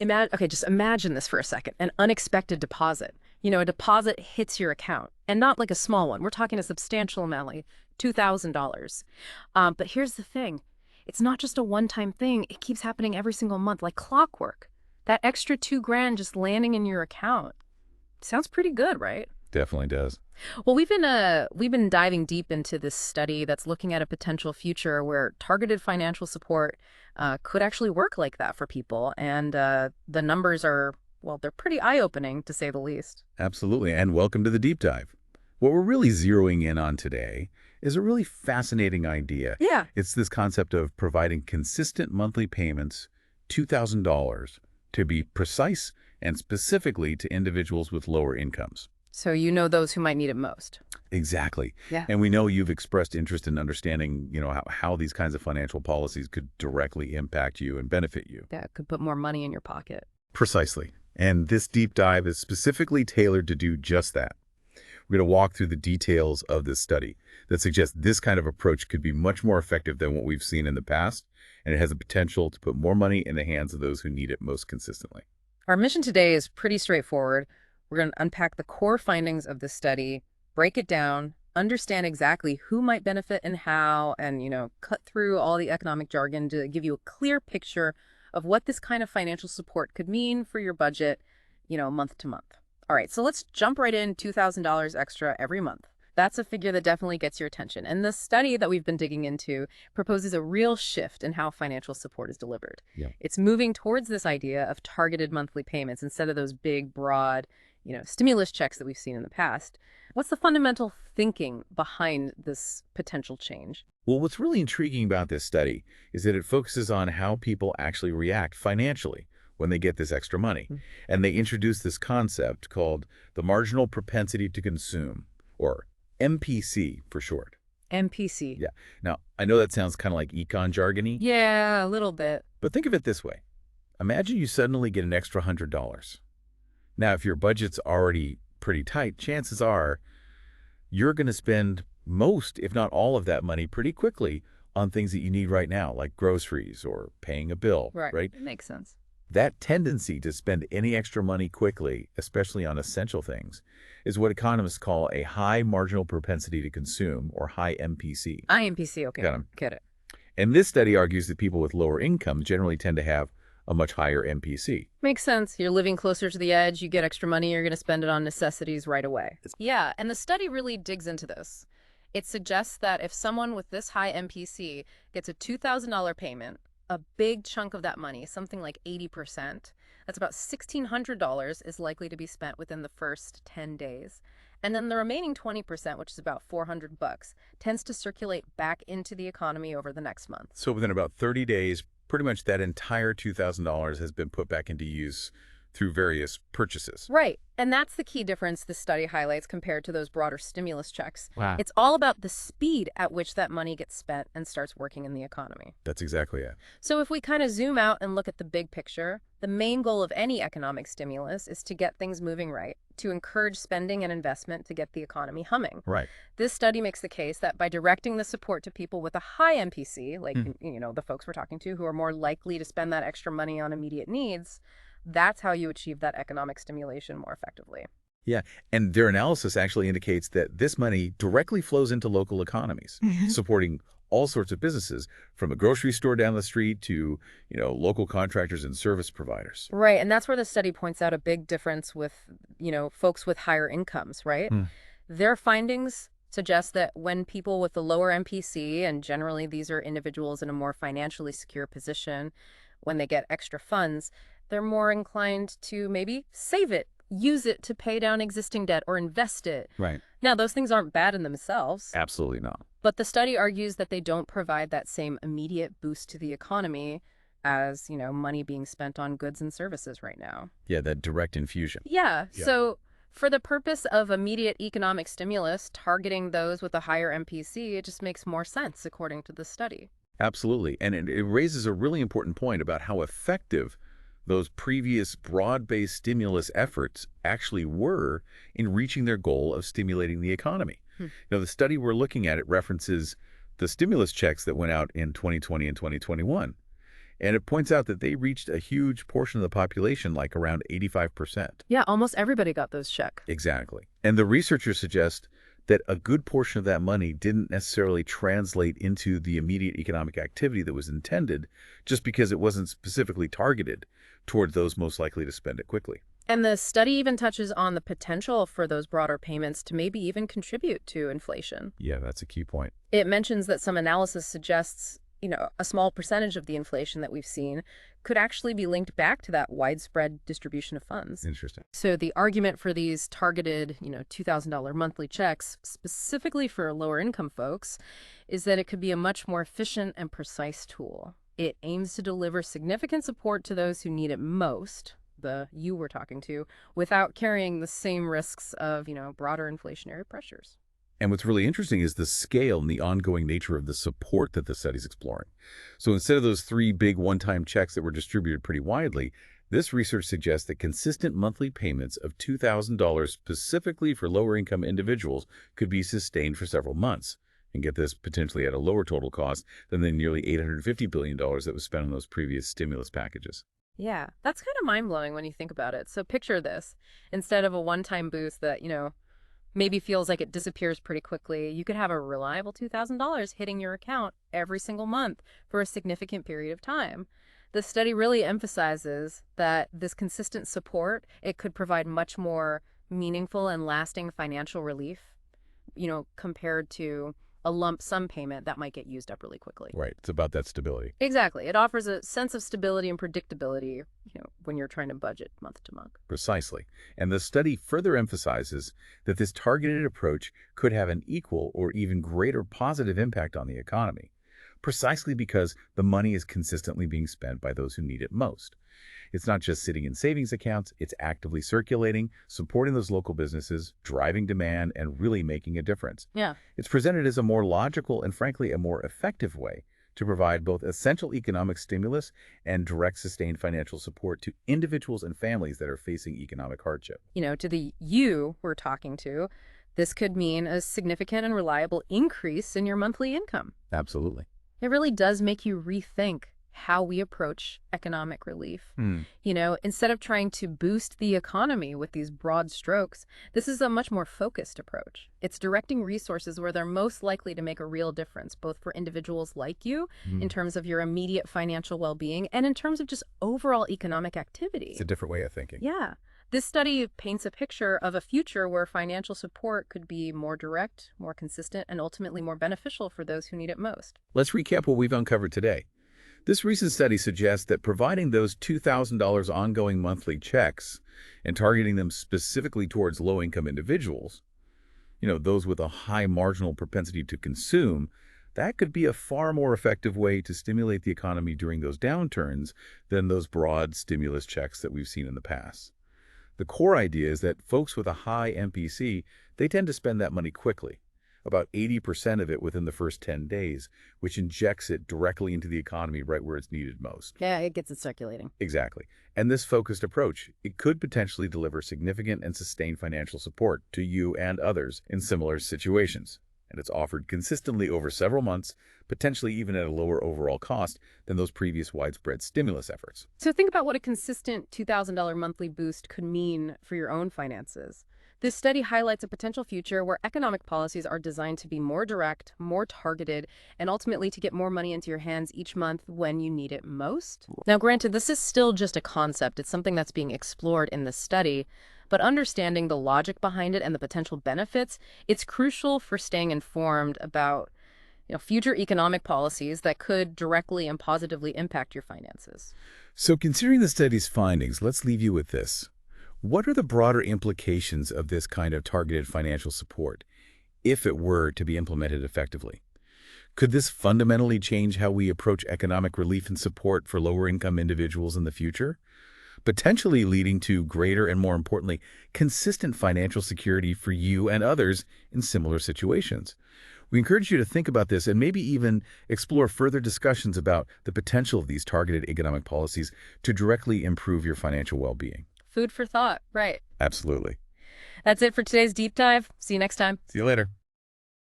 Okay, just imagine this for a second. An unexpected deposit. A deposit hits your account, and not like a small one. We're talking a substantial amount, like $2,000. But here's the thing. It's not just a one-time thing. It keeps happening every single month, like clockwork. That extra 2 grand just landing in your account. Sounds pretty good, right? Definitely does. Well, we've been diving deep into this study that's looking at a potential future where targeted financial support could actually work like that for people, and the numbers are, well, they're pretty eye-opening to say the least. Absolutely. And welcome to the deep dive. What we're really zeroing in on today is a really fascinating idea. Yeah. It's this concept of providing consistent monthly payments, $2,000, to be precise and specifically to individuals with lower incomes. So those who might need it most. Exactly. Yeah. And we know you've expressed interest in understanding, how these kinds of financial policies could directly impact you and benefit you. That could put more money in your pocket. Precisely. And this deep dive is specifically tailored to do just that. We're going to walk through the details of this study that suggests this kind of approach could be much more effective than what we've seen in the past, and it has the potential to put more money in the hands of those who need it most consistently. Our mission today is pretty straightforward. We're going to unpack the core findings of the study, break it down, understand exactly who might benefit and how, and, cut through all the economic jargon to give you a clear picture of what this kind of financial support could mean for your budget, month to month. All right, so let's jump right in. $2,000 extra every month. That's a figure that definitely gets your attention. And the study that we've been digging into proposes a real shift in how financial support is delivered. Yeah. It's moving towards this idea of targeted monthly payments instead of those big, broad, stimulus checks that we've seen in the past. What's the fundamental thinking behind this potential change? Well, what's really intriguing about this study is that it focuses on how people actually react financially when they get this extra money. And they introduce this concept called the marginal propensity to consume, or MPC for short. MPC. Yeah. Now, I know that sounds kind of like econ jargony, Yeah, a little bit. but think of it this way. Imagine you suddenly get an extra $100. Now, if your budget's already pretty tight, chances are you're going to spend most, if not all of that money pretty quickly on things that you need right now, like groceries or paying a bill, right? It makes sense. That tendency to spend any extra money quickly, especially on essential things, is what economists call a high marginal propensity to consume, or high MPC. IMPC, okay. Got 'em. Get it. And this study argues that people with lower incomes generally tend to have a much higher MPC. Makes sense. You're living closer to the edge, you get extra money, you're going to spend it on necessities right away. Yeah, and the study really digs into this. It suggests that if someone with this high MPC gets a $2,000 payment, a big chunk of that money, something like 80%, that's about $1,600, is likely to be spent within the first 10 days. And then the remaining 20%, which is about $400, tends to circulate back into the economy over the next month. So within about 30 days, pretty much that entire $2,000 has been put back into use through various purchases. Right. And that's the key difference this study highlights compared to those broader stimulus checks. Wow. It's all about the speed at which that money gets spent and starts working in the economy. That's exactly it. So if we kind of zoom out and look at the big picture, the main goal of any economic stimulus is to get things moving right, to encourage spending and investment to get the economy humming. Right. This study makes the case that by directing the support to people with a high MPC, like, the folks we're talking to who are more likely to spend that extra money on immediate needs, that's how you achieve that economic stimulation more effectively. Yeah, and their analysis actually indicates that this money directly flows into local economies, supporting all sorts of businesses, from a grocery store down the street to, local contractors and service providers. Right, and that's where the study points out a big difference with, folks with higher incomes, right? Their findings suggest that when people with the lower MPC, and generally these are individuals in a more financially secure position, when they get extra funds, they're more inclined to maybe save it, use it to pay down existing debt, or invest it. Right. Now, those things aren't bad in themselves. Absolutely not. But the study argues that they don't provide that same immediate boost to the economy as, money being spent on goods and services right now. Yeah, that direct infusion. Yeah. Yeah. So for the purpose of immediate economic stimulus, targeting those with a higher MPC, it just makes more sense, according to the study. Absolutely. And it raises a really important point about how effective those previous broad-based stimulus efforts actually were in reaching their goal of stimulating the economy. The study we're looking at, it references the stimulus checks that went out in 2020 and 2021. And it points out that they reached a huge portion of the population, like around 85%. Yeah, almost everybody got those check. Exactly. And the researchers suggest that a good portion of that money didn't necessarily translate into the immediate economic activity that was intended, just because it wasn't specifically targeted toward those most likely to spend it quickly. And the study even touches on the potential for those broader payments to maybe even contribute to inflation. Yeah, that's a key point. It mentions that some analysis suggests, a small percentage of the inflation that we've seen could actually be linked back to that widespread distribution of funds. Interesting. So the argument for these targeted, $2,000 monthly checks, specifically for lower income folks, is that it could be a much more efficient and precise tool. It aims to deliver significant support to those who need it most, the you we're talking to, without carrying the same risks of, broader inflationary pressures. And what's really interesting is the scale and the ongoing nature of the support that the study's exploring. So instead of those 3 big one-time checks that were distributed pretty widely, this research suggests that consistent monthly payments of $2,000 specifically for lower-income individuals could be sustained for several months, and get this, potentially at a lower total cost than the nearly $850 billion that was spent on those previous stimulus packages. Yeah, that's kind of mind-blowing when you think about it. So picture this. Instead of a one-time boost that, maybe feels like it disappears pretty quickly, you could have a reliable $2,000 hitting your account every single month for a significant period of time. The study really emphasizes that this consistent support, it could provide much more meaningful and lasting financial relief, compared to a lump sum payment that might get used up really quickly. Right. It's about that stability. Exactly. It offers a sense of stability and predictability, when you're trying to budget month to month. Precisely. And the study further emphasizes that this targeted approach could have an equal or even greater positive impact on the economy, precisely because the money is consistently being spent by those who need it most. It's not just sitting in savings accounts, it's actively circulating, supporting those local businesses, driving demand, and really making a difference. Yeah. It's presented as a more logical and, frankly, a more effective way to provide both essential economic stimulus and direct sustained financial support to individuals and families that are facing economic hardship. To the you we're talking to, this could mean a significant and reliable increase in your monthly income. Absolutely. It really does make you rethink how we approach economic relief. Instead of trying to boost the economy with these broad strokes, this is a much more focused approach. It's directing resources where they're most likely to make a real difference, both for individuals like you, in terms of your immediate financial well-being, and in terms of just overall economic activity. It's a different way of thinking. Yeah. This study paints a picture of a future where financial support could be more direct, more consistent, and ultimately more beneficial for those who need it most. Let's recap what we've uncovered today. This recent study suggests that providing those $2,000 ongoing monthly checks and targeting them specifically towards low-income individuals, those with a high marginal propensity to consume, that could be a far more effective way to stimulate the economy during those downturns than those broad stimulus checks that we've seen in the past. The core idea is that folks with a high MPC, they tend to spend that money quickly, about 80% of it within the first 10 days, which injects it directly into the economy right where it's needed most. Yeah, it gets it circulating. Exactly. And this focused approach, it could potentially deliver significant and sustained financial support to you and others in similar situations. And it's offered consistently over several months, potentially even at a lower overall cost than those previous widespread stimulus efforts. So think about what a consistent $2,000 monthly boost could mean for your own finances. This study highlights a potential future where economic policies are designed to be more direct, more targeted, and ultimately to get more money into your hands each month when you need it most. Now, granted, this is still just a concept. It's something that's being explored in this study, but understanding the logic behind it and the potential benefits, it's crucial for staying informed about future economic policies that could directly and positively impact your finances. So considering the study's findings, let's leave you with this. What are the broader implications of this kind of targeted financial support, if it were to be implemented effectively? Could this fundamentally change how we approach economic relief and support for lower-income individuals in the future, potentially leading to greater and, more importantly, consistent financial security for you and others in similar situations? We encourage you to think about this and maybe even explore further discussions about the potential of these targeted economic policies to directly improve your financial well-being. Food for thought, right? Absolutely. That's it for today's deep dive. See you next time. See you later.